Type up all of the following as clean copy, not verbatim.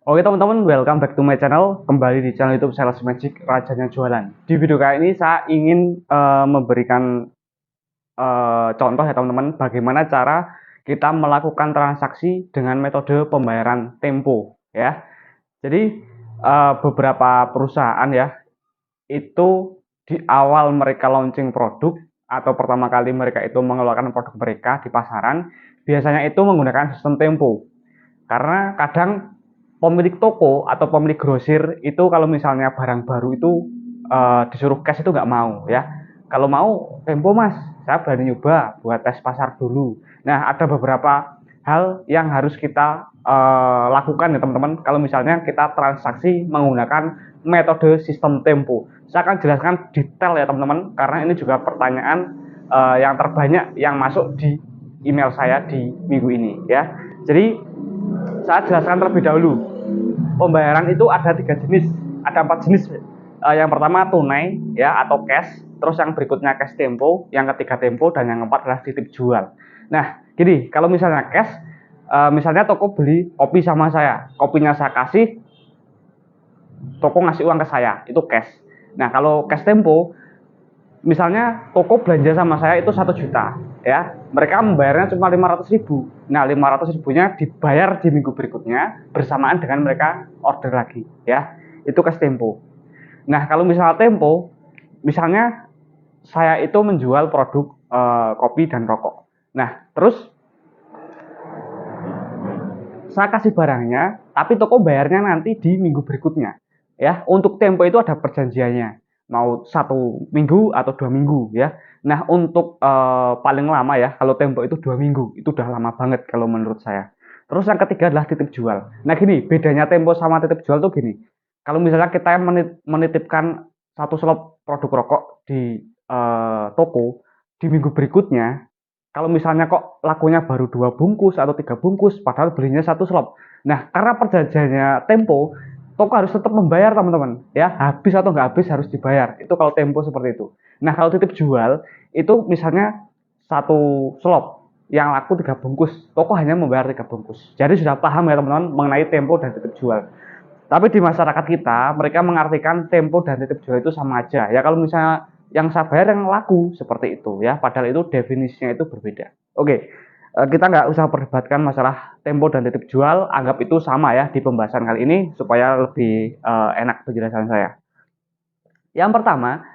Oke teman-teman, welcome back to my channel. Kembali di channel YouTube Sales Magic, Rajanya Jualan. Di video kali ini saya ingin memberikan contoh ya teman-teman, bagaimana cara kita melakukan transaksi dengan metode pembayaran tempo ya. Jadi beberapa perusahaan ya, itu di awal mereka launching produk atau pertama kali mereka itu mengeluarkan produk mereka di pasaran, biasanya itu menggunakan sistem tempo. Karena kadang pemilik toko atau pemilik grosir itu kalau misalnya barang baru itu disuruh cash itu nggak mau ya. Kalau mau tempo mas, saya berani nyoba buat tes pasar dulu. Nah ada beberapa hal yang harus kita lakukan ya teman-teman. Kalau misalnya kita transaksi menggunakan metode sistem tempo, saya akan jelaskan detail ya teman-teman, karena ini juga pertanyaan yang terbanyak yang masuk di email saya di minggu ini ya. Jadi saya jelaskan terlebih dahulu. Pembayaran itu ada 3 jenis, ada 4 jenis. Yang pertama tunai ya atau cash, terus yang berikutnya cash tempo, yang ketiga tempo, dan yang keempat adalah titip jual. Nah, gini, kalau misalnya cash, misalnya toko beli kopi sama saya, kopinya saya kasih, toko ngasih uang ke saya, itu cash. Nah, kalau cash tempo, misalnya toko belanja sama saya itu 1 juta ya, mereka membayarnya cuma 500.000. Nah 500 ribunya dibayar di minggu berikutnya bersamaan dengan mereka order lagi ya, itu cash tempo. Nah kalau misalnya tempo, misalnya saya itu menjual produk kopi dan rokok. Nah terus saya kasih barangnya, tapi toko bayarnya nanti di minggu berikutnya. Ya, untuk tempo itu ada perjanjiannya, mau 1 minggu atau 2 minggu ya. Nah, untuk paling lama ya, kalau tempo itu 2 minggu, itu udah lama banget kalau menurut saya. Terus yang ketiga adalah titip jual. Nah, gini, bedanya tempo sama titip jual tuh gini. Kalau misalnya kita menitipkan 1 slop produk rokok di toko, di minggu berikutnya kalau misalnya kok lakunya baru 2 bungkus atau 3 bungkus, padahal belinya 1 slop. Nah, karena perjanjiannya tempo, toko harus tetap membayar teman-teman. Ya, habis atau nggak habis harus dibayar. Itu kalau tempo seperti itu. Nah, kalau titip jual, itu misalnya 1 slop yang laku 3 bungkus, toko hanya membayar 3 bungkus. Jadi sudah paham ya teman-teman mengenai tempo dan titip jual. Tapi di masyarakat kita, mereka mengartikan tempo dan titip jual itu sama aja. Ya kalau misalnya yang saya bayar yang laku seperti itu ya, padahal itu definisinya itu berbeda. Oke, kita nggak usah perdebatkan masalah tempo dan titip jual, anggap itu sama ya di pembahasan kali ini supaya lebih enak penjelasan saya. Yang pertama,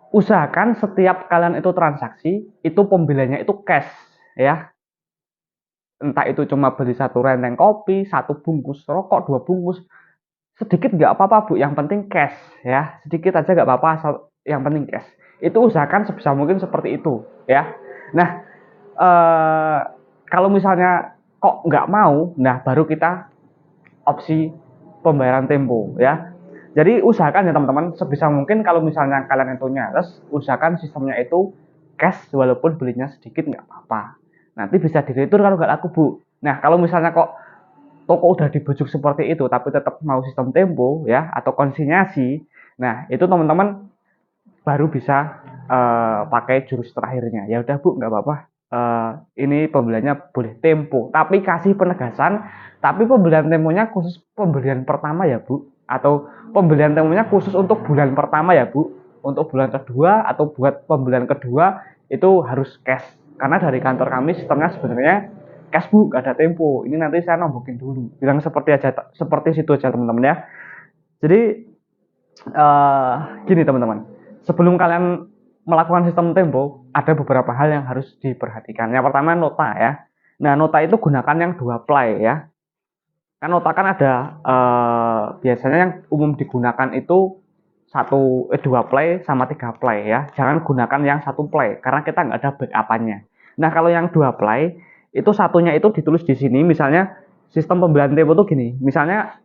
usahakan setiap kalian itu transaksi, itu pembeliannya itu cash ya. Entah itu cuma beli 1 renteng kopi, 1 bungkus rokok, 2 bungkus, sedikit nggak apa-apa bu, yang penting cash ya, sedikit aja nggak apa-apa asal yang penting cash. Itu usahakan sebisa mungkin seperti itu ya. Nah eh, kalau misalnya kok nggak mau, nah baru kita opsi pembayaran tempo ya. Jadi usahakan ya teman-teman sebisa mungkin kalau misalnya kalian itu nyales, usahakan sistemnya itu cash, walaupun belinya sedikit nggak apa-apa, nanti bisa diretur kalau nggak laku bu. Nah kalau misalnya kok toko udah dibujuk seperti itu tapi tetap mau sistem tempo ya atau konsinyasi, nah itu teman-teman baru bisa pakai jurus terakhirnya. Ya udah bu, nggak apa-apa, ini pembeliannya boleh tempo, tapi kasih penegasan, tapi pembelian temponya khusus pembelian pertama ya bu, atau pembelian temponya khusus untuk bulan pertama ya bu, untuk bulan kedua atau buat pembelian kedua itu harus cash, karena dari kantor kami sistemnya sebenarnya cash bu, gak ada tempo. Ini nanti saya nombokin dulu, bilang seperti aja, seperti situ aja teman-teman ya. Jadi gini teman-teman, sebelum kalian melakukan sistem tempo, ada beberapa hal yang harus diperhatikan. Yang pertama nota ya. Nah nota itu gunakan yang 2 ply ya. Kan nota kan ada biasanya yang umum digunakan itu 2 ply sama 3 ply ya. Jangan gunakan yang 1 ply karena kita nggak ada backupannya. Nah kalau yang 2 ply itu satunya itu ditulis di sini. Misalnya sistem pembelian tempo tuh gini. Misalnya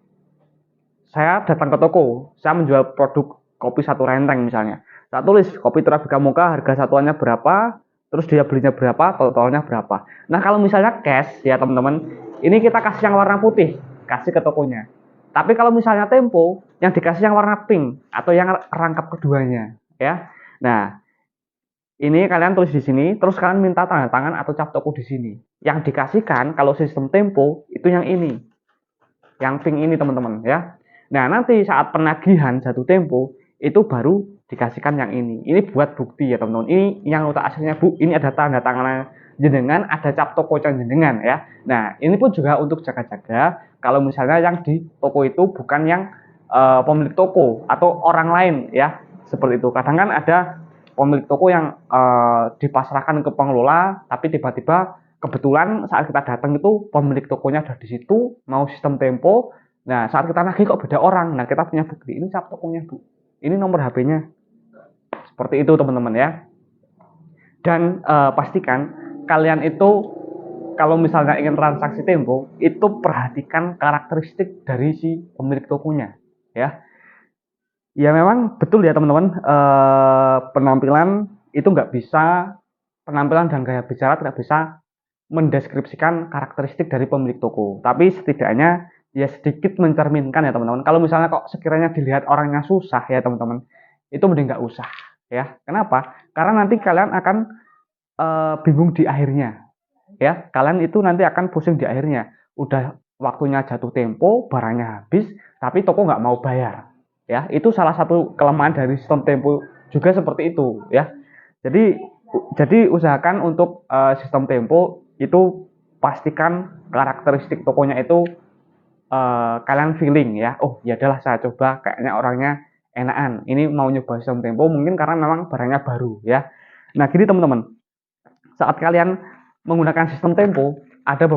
saya datang ke toko, saya menjual produk kopi 1 renteng misalnya. Saya tulis kopi Torabika Moka harga satuannya berapa, terus dia belinya berapa, totalnya berapa. Nah kalau misalnya cash ya teman-teman, ini kita kasih yang warna putih, kasih ke tokonya. Tapi kalau misalnya tempo, yang dikasih yang warna pink atau yang rangkap keduanya, ya. Nah, ini kalian tulis di sini, terus kalian minta tanda tangan atau cap toko di sini. Yang dikasihkan kalau sistem tempo itu yang ini. yang pink ini teman-teman ya. Nah, nanti saat penagihan jatuh tempo itu baru dikasihkan yang ini. Ini buat bukti ya teman-teman. Ini yang nota aslinya Bu, ini ada tanda tangan jenengan, ada cap toko jenengan ya. Nah, ini pun juga untuk jaga-jaga kalau misalnya yang di toko itu bukan yang pemilik toko atau orang lain ya. Seperti itu. Kadang kan ada pemilik toko yang dipasrahkan ke pengelola, tapi tiba-tiba kebetulan saat kita datang itu pemilik tokonya ada di situ, mau sistem tempo. Nah, saat kita nagih kok beda orang. Nah, kita punya bukti. Ini cap tokonya, Bu. Ini nomor HP-nya. Seperti itu, teman-teman ya. Dan pastikan kalian itu kalau misalnya ingin transaksi tempo, itu perhatikan karakteristik dari si pemilik tokonya, ya. Ya memang betul ya, teman-teman. Penampilan itu nggak bisa, penampilan dan gaya bicara tidak bisa mendeskripsikan karakteristik dari pemilik toko. Tapi setidaknya ya sedikit mencerminkan ya teman-teman. Kalau misalnya kok sekiranya dilihat orangnya susah ya teman-teman, itu mending nggak usah ya. Kenapa? Karena nanti kalian akan bingung di akhirnya ya. Kalian itu nanti akan pusing di akhirnya. Udah waktunya jatuh tempo, barangnya habis, tapi toko nggak mau bayar. Ya, itu salah satu kelemahan dari sistem tempo juga seperti itu ya. Jadi usahakan untuk sistem tempo itu pastikan karakteristik tokonya itu kalian feeling ya. Oh ya adalah saya coba kayaknya orangnya enakan. Ini mau nyoba sistem tempo mungkin karena memang barangnya baru ya. Nah gini teman-teman, saat kalian menggunakan sistem tempo ada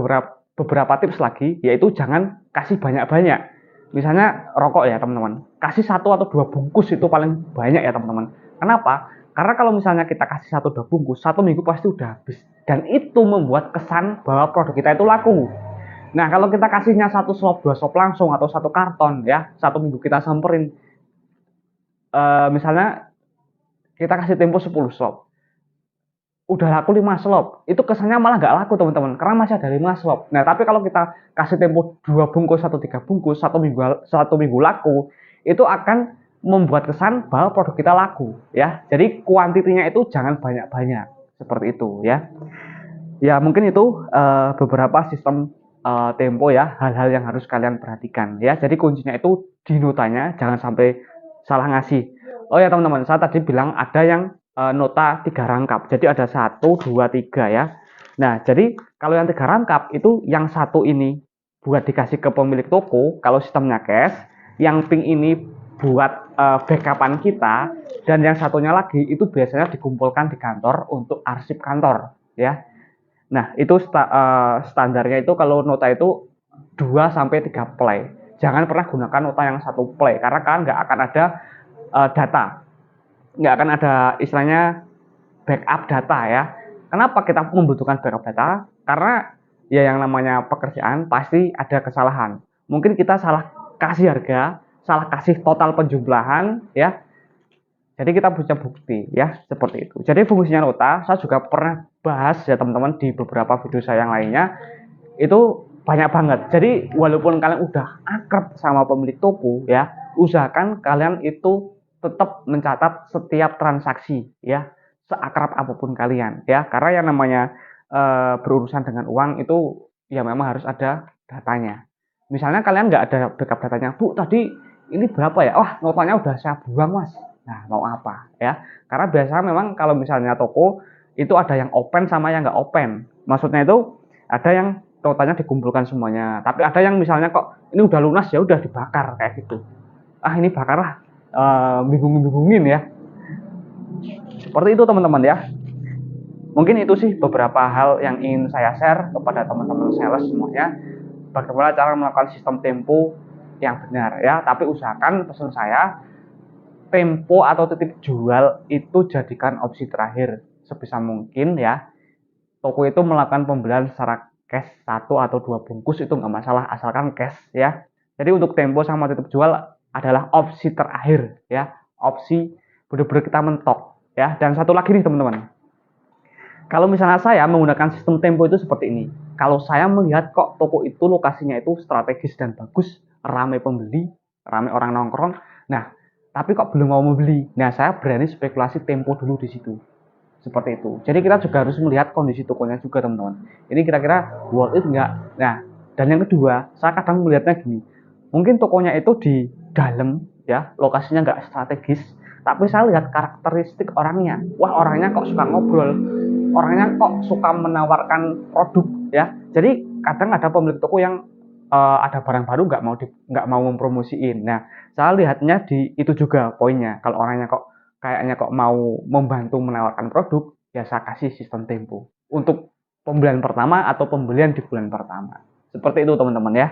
beberapa tips lagi, yaitu jangan kasih banyak-banyak. Misalnya rokok ya teman-teman, kasih 1 atau 2 bungkus itu paling banyak ya teman-teman. Kenapa? Karena kalau misalnya kita kasih 1 atau 2 bungkus, 1 minggu pasti udah habis. Dan itu membuat kesan bahwa produk kita itu laku. Nah, kalau kita kasihnya 1 slop, 2 slop langsung atau 1 karton ya, 1 minggu kita samperin. Misalnya kita kasih tempo 10 slop. Udah laku 5 slop. Itu kesannya malah nggak laku, teman-teman. Karena masih ada 5 slop. Nah, tapi kalau kita kasih tempo 2 bungkus atau 3 bungkus, 1 minggu laku, itu akan membuat kesan bahwa produk kita laku ya. Jadi kuantitinya itu jangan banyak-banyak seperti itu ya. Ya mungkin itu beberapa sistem tempo ya, hal-hal yang harus kalian perhatikan ya. Jadi kuncinya itu di notanya, jangan sampai salah ngasih. Oh ya teman-teman, saya tadi bilang ada yang nota 3 rangkap. Jadi ada 1, 2, 3 ya. Nah, jadi kalau yang 3 rangkap itu yang satu ini buat dikasih ke pemilik toko kalau sistemnya cash, yang pink ini buat backupan kita, dan yang satunya lagi itu biasanya dikumpulkan di kantor untuk arsip kantor ya. Nah, itu standarnya itu kalau nota itu 2 sampai 3 play. Jangan pernah gunakan nota yang 1 play karena kan nggak akan ada data. Nggak akan ada istilahnya backup data ya. Kenapa kita membutuhkan backup data? Karena ya yang namanya pekerjaan pasti ada kesalahan. Mungkin kita salah kasih harga, salah kasih total penjumlahan ya. Jadi kita punya bukti ya, seperti itu. Jadi fungsinya nota, saya juga pernah bahas ya teman-teman di beberapa video saya yang lainnya, itu banyak banget. Jadi walaupun kalian udah akrab sama pemilik toko ya, usahakan kalian itu tetap mencatat setiap transaksi ya, seakrab apapun kalian ya. Karena yang namanya berurusan dengan uang itu ya memang harus ada datanya. Misalnya kalian nggak ada backup datanya, Bu tadi ini berapa ya? Wah notanya udah saya buang mas. Nah, mau apa ya? Karena biasanya memang kalau misalnya toko itu ada yang open sama yang nggak open. Maksudnya itu ada yang notanya dikumpulkan semuanya. Tapi ada yang misalnya kok ini udah lunas ya udah dibakar kayak gitu. Ah ini bakar lah, bingung-bingungin ya. Seperti itu teman-teman ya. Mungkin itu sih beberapa hal yang ingin saya share kepada teman-teman sales semuanya. Bagaimana cara melakukan sistem tempo yang benar ya. Tapi usahakan pesan saya, tempo atau titip jual itu jadikan opsi terakhir sebisa mungkin ya. Toko itu melakukan pembelian secara cash 1 atau 2 bungkus itu nggak masalah asalkan cash ya. Jadi untuk tempo sama titip jual adalah opsi terakhir ya, opsi benar-benar kita mentok ya. Dan satu lagi nih teman-teman, kalau misalnya saya menggunakan sistem tempo itu seperti ini, kalau saya melihat kok toko itu lokasinya itu strategis dan bagus, ramai pembeli, ramai orang nongkrong, nah tapi kok belum mau membeli. Nah, saya berani spekulasi tempo dulu di situ. Seperti itu. Jadi kita juga harus melihat kondisi tokonya juga, teman-teman. Ini kira-kira worth it enggak? Nah, dan yang kedua, saya kadang melihatnya gini. mungkin tokonya itu di dalam ya, lokasinya nggak strategis, tapi saya lihat karakteristik orangnya, wah orangnya kok suka ngobrol, orangnya kok suka menawarkan produk ya. Jadi kadang ada pemilik toko yang ada barang baru nggak mau mempromosiin. Nah, saya lihatnya di itu juga poinnya. Kalau orangnya kok kayaknya kok mau membantu menawarkan produk, ya saya kasih sistem tempo untuk pembelian pertama atau pembelian di bulan pertama. Seperti itu teman-teman ya.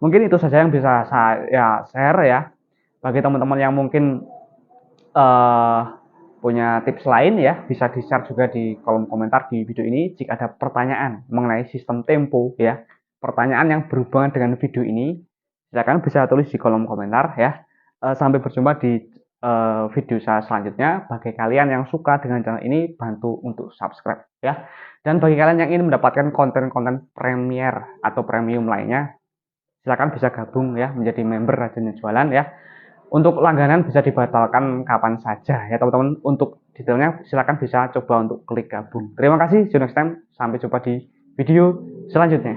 Mungkin itu saja yang bisa saya share ya. Bagi teman-teman yang mungkin uh, punya tips lain ya, bisa di-share juga di kolom komentar di video ini. Jika ada pertanyaan mengenai sistem tempo ya, pertanyaan yang berhubungan dengan video ini, silakan bisa tulis di kolom komentar ya. Sampai berjumpa di video saya selanjutnya. Bagi kalian yang suka dengan channel ini, bantu untuk subscribe ya. Dan bagi kalian yang ingin mendapatkan konten-konten premier atau premium lainnya, silakan bisa gabung ya menjadi member Rajin Jualan ya. Untuk langganan bisa dibatalkan kapan saja ya teman-teman. Untuk detailnya silakan bisa coba untuk klik gabung. Terima kasih, see you next time. Sampai jumpa di video selanjutnya.